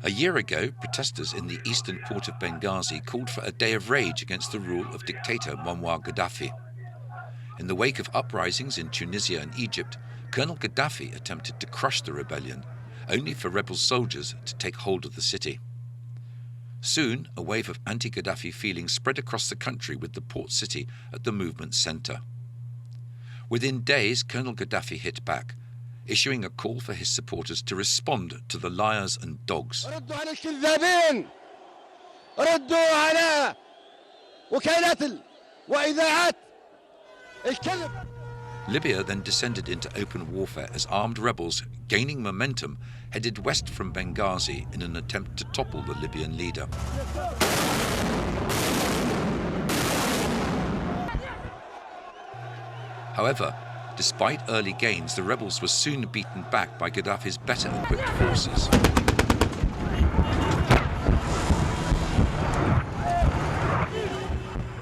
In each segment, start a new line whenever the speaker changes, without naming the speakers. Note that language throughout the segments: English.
A year ago, protesters in the eastern port of Benghazi called for a day of rage against the rule of dictator Muammar Gaddafi. In the wake of uprisings in Tunisia and Egypt, Colonel Gaddafi attempted to crush the rebellion, only for rebel soldiers to take hold of the city. Soon, a wave of anti-Gaddafi feelings spread across the country, with the port city at the movement's centre. Within days, Colonel Gaddafi hit back, issuing a call for his supporters to respond to the liars and dogs. Libya then descended into open warfare as armed rebels, gaining momentum, headed west from Benghazi in an attempt to topple the Libyan leader. However, despite early gains, the rebels were soon beaten back by Gaddafi's better equipped forces.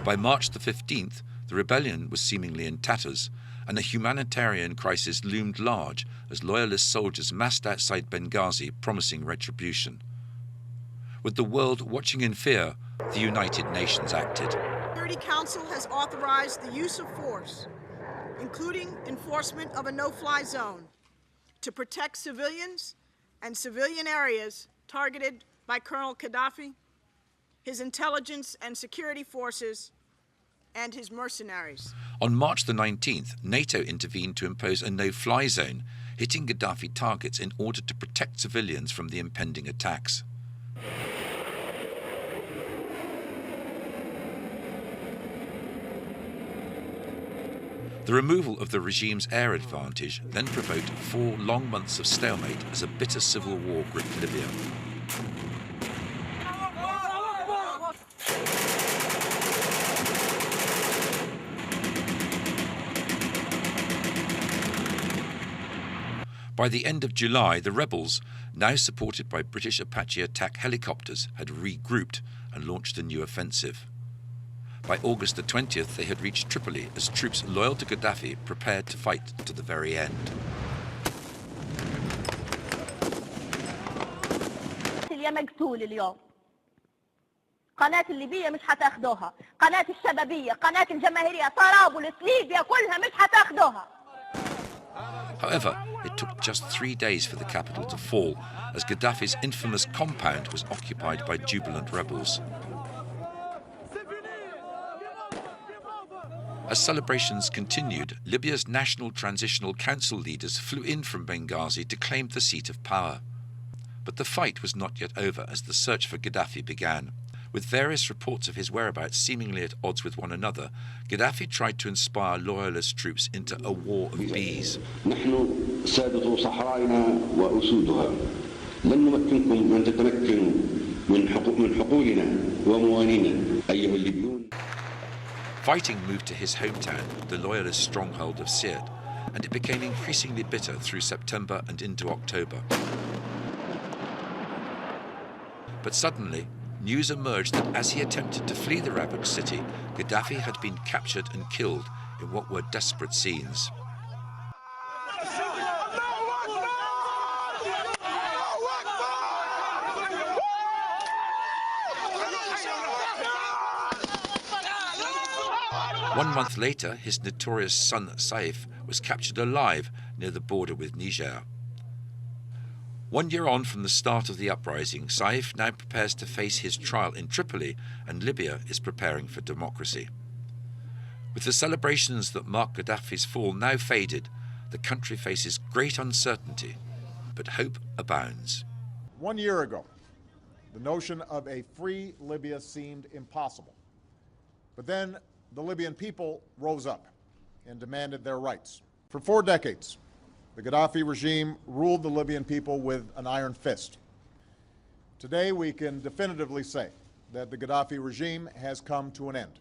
By March the 15th, the rebellion was seemingly in tatters, and a humanitarian crisis loomed large as loyalist soldiers massed outside Benghazi promising retribution. With the world watching in fear, the United Nations acted.
The Security Council has authorized the use of force, including enforcement of a no-fly zone, to protect civilians and civilian areas targeted by Colonel Gaddafi, his intelligence and security forces, and his mercenaries.
On March the 19th, NATO intervened to impose a no-fly zone, hitting Gaddafi targets in order to protect civilians from the impending attacks. The removal of the regime's air advantage then provoked 4 long months of stalemate as a bitter civil war gripped Libya. By the end of July, the rebels, now supported by British Apache attack helicopters, had regrouped and launched a new offensive. By August the 20th, they had reached Tripoli as troops loyal to Gaddafi prepared to fight to the very end.
قناة الليبية مش هتاخدوها، قناة الشبابية، قناة الجماهيرية، طرابلس، ليبيا كلها مش هتاخدوها.
However, it took just 3 days for the capital to fall, as Gaddafi's infamous compound was occupied by jubilant rebels. As celebrations continued, Libya's National Transitional Council leaders flew in from Benghazi to claim the seat of power. But the fight was not yet over as the search for Gaddafi began. With various reports of his whereabouts seemingly at odds with one another, Gaddafi tried to inspire loyalist troops into a war of bees. Fighting moved to his hometown, the loyalist stronghold of Sirte, and it became increasingly bitter through September and into October. But suddenly, news emerged that as he attempted to flee the ravaged city, Gaddafi had been captured and killed in what were desperate scenes. One month later, his notorious son Saif was captured alive near the border with Niger. 1 year on from the start of the uprising, Saif now prepares to face his trial in Tripoli, and Libya is preparing for democracy. With the celebrations that marked Gaddafi's fall now faded, the country faces great uncertainty, but hope abounds.
1 year ago, the notion of a free Libya seemed impossible. But then the Libyan people rose up and demanded their rights. For 4 decades, the Gaddafi regime ruled the Libyan people with an iron fist. Today, we can definitively say that the Gaddafi regime has come to an end.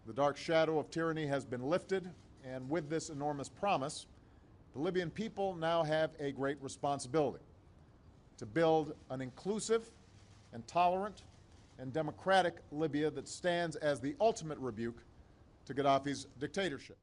The dark shadow of tyranny has been lifted, and with this enormous promise, the Libyan people now have a great responsibility to build an inclusive and tolerant and democratic Libya that stands as the ultimate rebuke to Gaddafi's dictatorship.